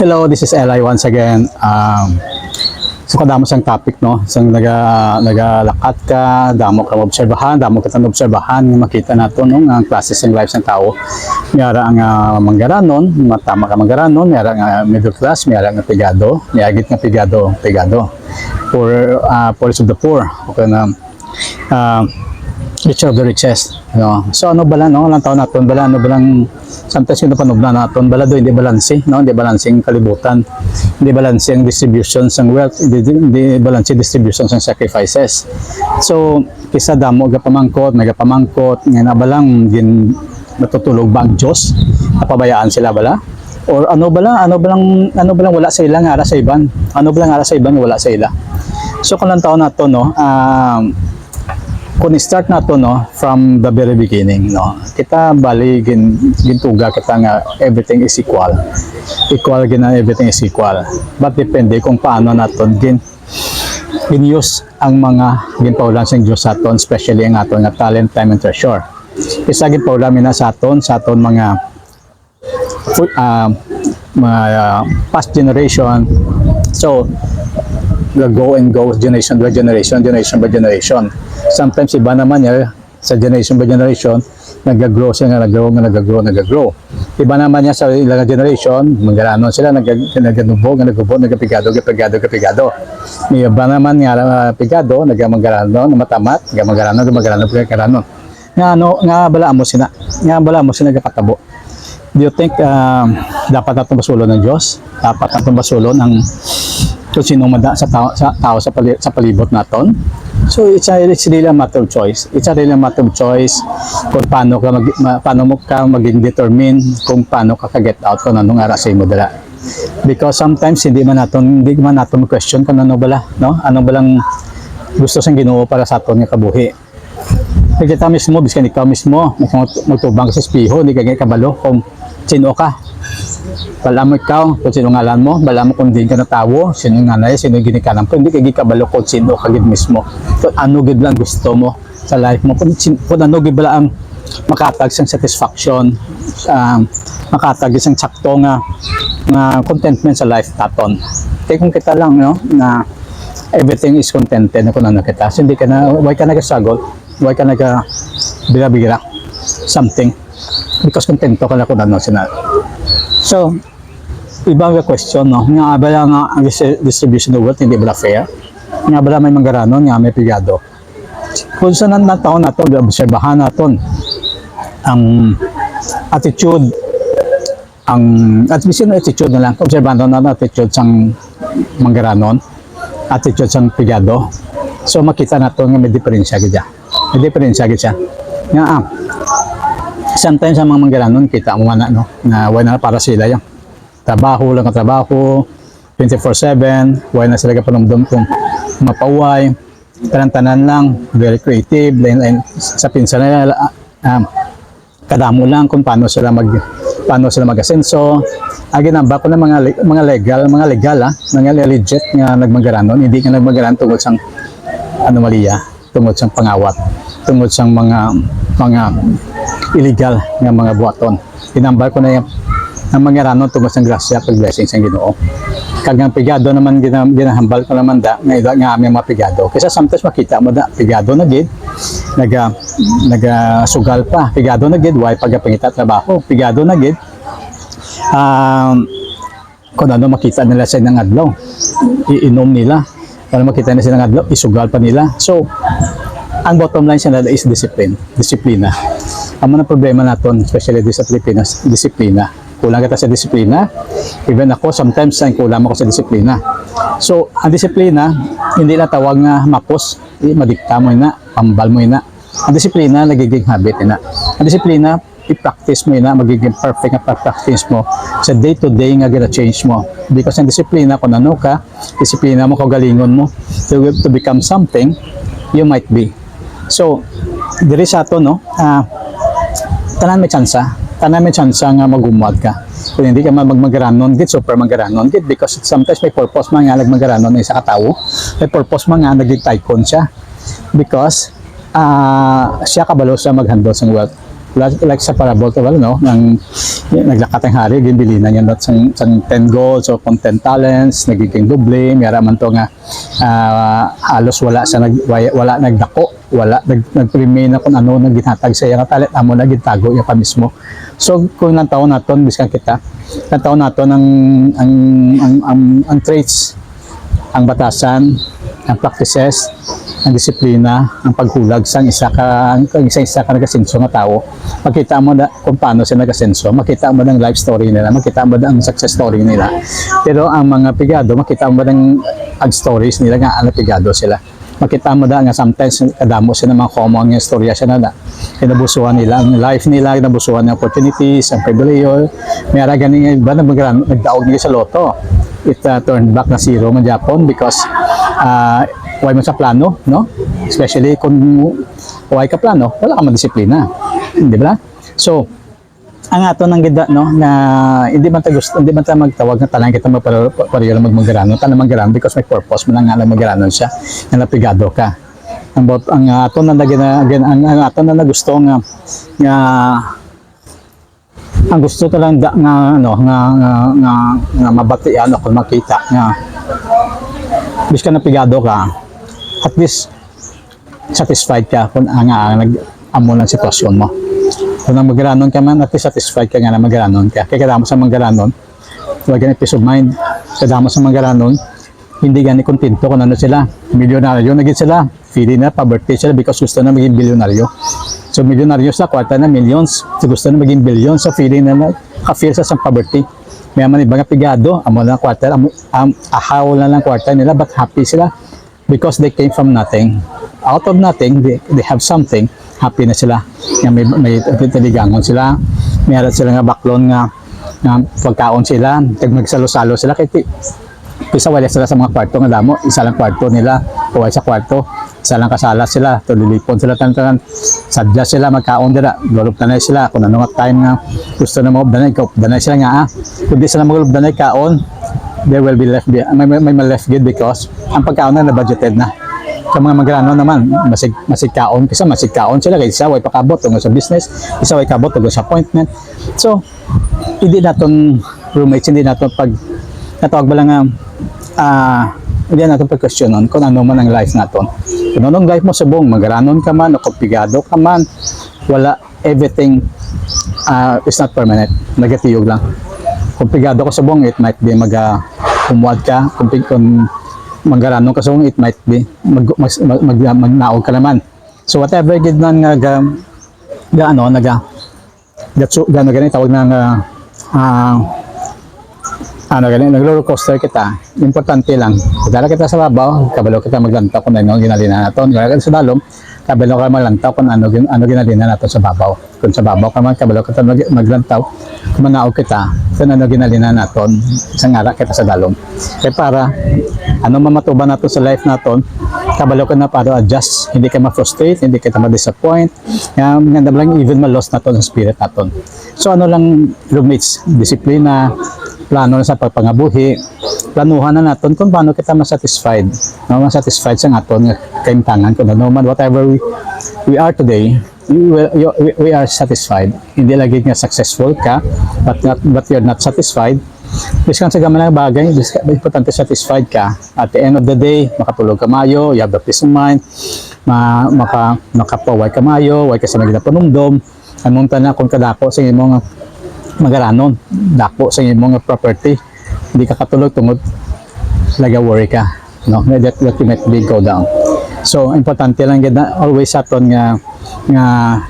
Hello, this is Eli once again. So kadamo sang topic no, sang nagalakat ka, damo ka obserbahan, damo ka obserbahan nga makita nato no ang classes ng life sang tao. Miyara ang manggaranon, matama ka manggaranon, miyara nga middle class, miyara nga pigado, miyagit nga pigado. Poorest of the poor. Okay na rich of the richest, no. So ano bala no, lang taon naton bala ano balang sometimes yung napanubna naton bala do hindi balanse no, hindi balanseng kalibutan, hindi balanseng distribution sang wealth, hindi balanse distribution sang sacrifices. So kisa damo ga pamangkot nga na balang gin natutulog ba ang Diyos, napabayaan sila bala or ano balang wala sa ila nga ara sa iban, wala sa ila. So kung lang taon nato no, kung start na to no from the very beginning no, kita bali gintuga kita nga everything is equal gina, everything is equal, but depende kung paano naton use ang mga ginpaulan sang Dios sa aton, especially ang aton nga talent, time and treasure. Isa ginpaulan mina sa aton mga past generation. So go and go generation by generation. Sometimes iba naman niya sa generation by generation nag-grow. Iba naman niya sa ilang generation manggaranon sila nagagubog, nagapigado. May iba naman nga pigado, nagamanggaranon, matamat, nagamanggaranon. Nga bala mo sila nagapatabo. Do you think dapat natong basulon ng Diyos? Dapat natong basulon ang kung sino mada sa tao sa palibot naton? So it's really a matter of choice. Kung paano mo ka maging determine kung paano ka get out kung anong arasay mo dala. Because sometimes hindi man naton question kung ano bala, no? Ano balang gusto sang Ginoo para sa aton nga kabuhi. Kita mismo, biskan ikaw mismo, magtubang sa espeho, hindi ka kabalo kung sino ka. Bala mo ikaw kung sino ngalan mo, bala mo kung din ka natawo, sino nanay, sino ginikanan ko, hindi ka kabalo kung sino ka gid mismo. Kung ano gid lang gusto mo sa life mo, kung ano gid bala ang makatag sang satisfaction, makatag isang sakto nga contentment sa life taton. Kaya kung kita lang no na everything is contented na kung ano kita, so hindi ka na, why ka nag-struggle, why ka nag-bigra something, because contento ka na kung ano sina. So ibang question no, nga bala nga ang distribution of wealth hindi bala fair, nga bala may manggaranon, nga may pigado. Kung saan na taon nato obserbahan naton ang attitude, at least attitude na lang, obserbahan naton attitude sang manggaranon, attitude sang pigado. So makita nato nga may diferensya gid siya. Nga sometimes sa mga manggaranon kita mo na no, na wala na para sila yung trabaho 24/7, wala na sila kapanumdum kung mapaway, tanan lang, very creative, sa pinsan nila kadamo lang kung paano sila mag-asenso. Ginamba ko na mga legal mga legit nga nagmanggaranon, hindi ka nagmanggaranon tungod sang anomalya, tungod sang pangawat, tungod sang mga illegal nga mga buhaton. Ginambal ko na yung ang manggaranon tungod sang grasya pag blessing sang Ginoo. Kagang pigado naman ginahambal ko naman nga aming mga pigado. Kasi sometimes makita mo pigado na gid sugal pa, pigado na gid why pagapangita trabaho, pigado na gid kung ano makita nila sa nang adlaw, iinom nila, para makita nila sa nang adlaw, isugal pa nila. So ang bottom line sa nila is disiplina. Ang mga problema naton, especially sa Pilipinas, disiplina. Kulang kita sa disiplina. Even ako, sometimes kulang ako sa disiplina. So, ang disiplina, hindi na tawag nga mapos, madikta mo na, pambal mo na. Ang disiplina, nagiging habit na. Ang disiplina, i-practice mo na, magiging perfect na practice mo sa day-to-day nga gina-change mo. Because ang disiplina, kung ano ka, disiplina mo, kagalingon mo, to become something, you might be. So, diri sa ato, no, tanan may tsansa nga magumwag ka. Kung hindi ka magmagaranon, git super magaranon, git because sometimes may purpose man nga nagmagaranon ng isa katao, may purpose man nga naging tycoon siya because siya kabalo sa mag-handle sang wealth. like sa parable to, well, no, ng naglakat ang hari, ginbilinan niya not sang 10 gold, so kung 10 talents, nagiging doble, mayara man to nga, halos wala nagdako, wala nag-remain na kung ano nang ginhatag sa iya nga talent, amo na gitago iya pa mismo. So kung ilang taon naton biskan kita, ilang taon naton ang traits, ang batasan, ang practices, ang disiplina, ang paghulag sa isa ka nagasenso nga tao. Makita mo na kung paano sila nagasenso, makita mo ng life story nila, makita mo ng success story nila. Pero ang mga pigado, makita mo ng ag stories nila nga ang pigado sila. Makita mo da nga sometimes kadamo sila mga common nga storya siya na kinabusuhan nila ang life nila, kinabusuhan ng opportunities, ang pribileyo. Mayara ganing iba na nagdaog nila sa loto. It turned back na zero man Japon because why mo sa plano, no? Especially kung why ka plano, wala ka madisiplina. Di ba? So, ang ato nang gida, no, na hindi man ta magtawag na talang kita magpareho lang magmagaranon, talang magaranon because may purpose mo lang nga lang magaranon siya, na napigado ka. Ang ato na ang ato na gusto nga ang gusto ko lang nga mabatian ako makita nga bis ka napigado ka, at least satisfied ka kung nag-amo ng sitwasyon mo. Kung magaranon ka man, at least satisfied ka nga na magaranon ka. Kaya kadamo sa magaranon, wala ganit peace of mind. Kadamo sa magaranon, hindi gani kontento kung ano sila. Milyonaryo na gid sila. Feeling na poverty sila because gusto na maging bilyonaryo. So milyonaryo sila, kwarta na millions. So gusto na maging billions. So feeling na ka-feel sa poverty. May man ibang pigado, amo na kwarta, ahaw na lang kwarta nila, but happy sila because they came from nothing. Out of nothing, they have something. Happy na sila. May taligangon sila. Meron sila nga baklon nga pagkaon sila. Magsalo-salo sila. Isa wala sila sa mga kwarto nga damo. Isa lang kwarto nila. Huwag sa kwarto. Isa lang kasala sila. Tulilipon sila tantanan. Sadya sila. Magkaon nila. Lulup na sila. Kung ano nga time nga gusto na mag-updanay. Updanay sila nga. Kung di sila mag-updanay kaon, they will be left. May left good because ang pagkaon na budgeted na. Sa mga magrano naman, masig kaon sila kay isa way pakabot tungod sa business, isa way kabot tungod sa appointment. So, hindi naton roommates, hindi naton pag natawag ba lang hindi naton pag-questionon kung ano man ang life naton. Kung anong life mo subong, magranon ka man o kompigado ka man, wala, everything is not permanent, negatiyog lang. Kompigado ka subong, it might be umuwad ka, kung manggaranong ka so it might be magnaog ka naman. So whatever gid man ganito tawag na nag-roller coaster kita, importante lang dala kita sa babaw, kabalo kita maglantaw kung ano ginalina naton, dala kita sa dalom, kabalo ka maglantaw kung ano ginalina naton sa babaw. Kung sa babaw ka man, kabalo kita maglantaw, kung manaog kita kung ano ginalina naton, isang ara kita sa dalom. Kaya para ano mamatuban nato sa life naton, kabalo ka na para adjust, hindi ka ma-frustrate, hindi ka ma-disappoint, maganda lang even ma-lost naton sa spirit naton. So ano lang roommates, disiplina, plano na sa pagpangabuhi, planuhan na naton kung paano kita masatisfied, masatisfied sa aton kaimtangan kung ano man, whatever we are today, we are satisfied. Hindi lagi nga successful ka, but you're not satisfied. Biskan sa gaman ng bagay, importante satisfied ka. At the end of the day, makatulog ka mayo, you have the peace of mind, makapaway ka mayo, way ka sa magiging panumdom, anong tanan kung kadako sa imong magaranon, dako sa imong property, hindi ka katulog tungod laga worry ka, no? That ultimately go down. So importante lang gid na always aton nga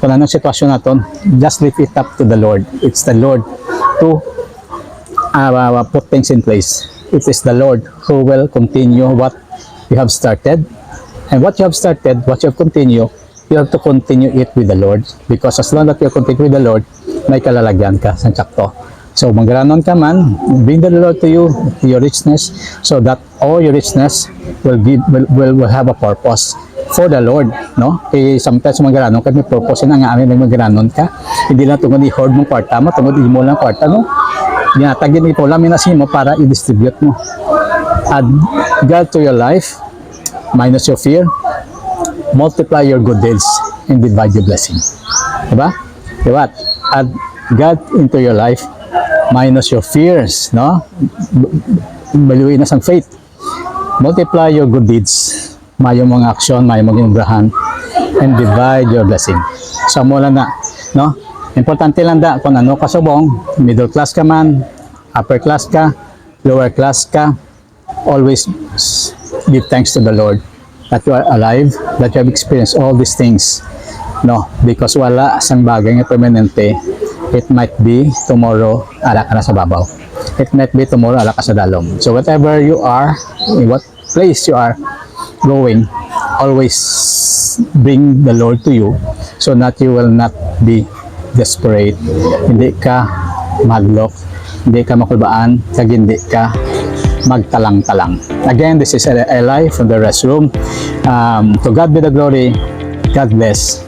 kung anong sitwasyon naton, just leave it up to the Lord. It's the Lord to put things in place. It is the Lord who will continue what you have started, and what you have started, what you have continued, you have to continue it with the Lord, because as long as you continue with the Lord, may kalalagyan ka sa sakto. So magranon ka man, bring the Lord to you, your richness, so that all your richness will have a purpose for the Lord, no? Kaya sometimes magranon ka, may purpose na nga amin magranon ka, hindi lang tungod i-hoard mo kwarta mo, tungod i-mo lang kwarta mo, ginatagin ito lang minasin mo para i-distribute mo. Add God to your life, minus your fear, multiply your good deeds, and divide your blessing. Diba? Diba? Add God into your life minus your fears, no? Baluin na sang faith. Multiply your good deeds, mayo mga aksyon, mayo mga inubrahan, and divide your blessing. So, mula na, no? Importante lang da, kung ano ka subong, middle class ka man, upper class ka, lower class ka, always give thanks to the Lord that you are alive, that you have experienced all these things. No, because wala sang bagay nga permanente. It might be tomorrow, ala ka na sa babaw. It might be tomorrow, ala ka sa dalom. So whatever you are, in what place you are going, always bring the Lord to you so that you will not be desperate. Hindi ka maglok, hindi ka makulbaan, kag hindi ka magtalang-talang. Again, this is Eli from the restroom. To God be the glory. God bless.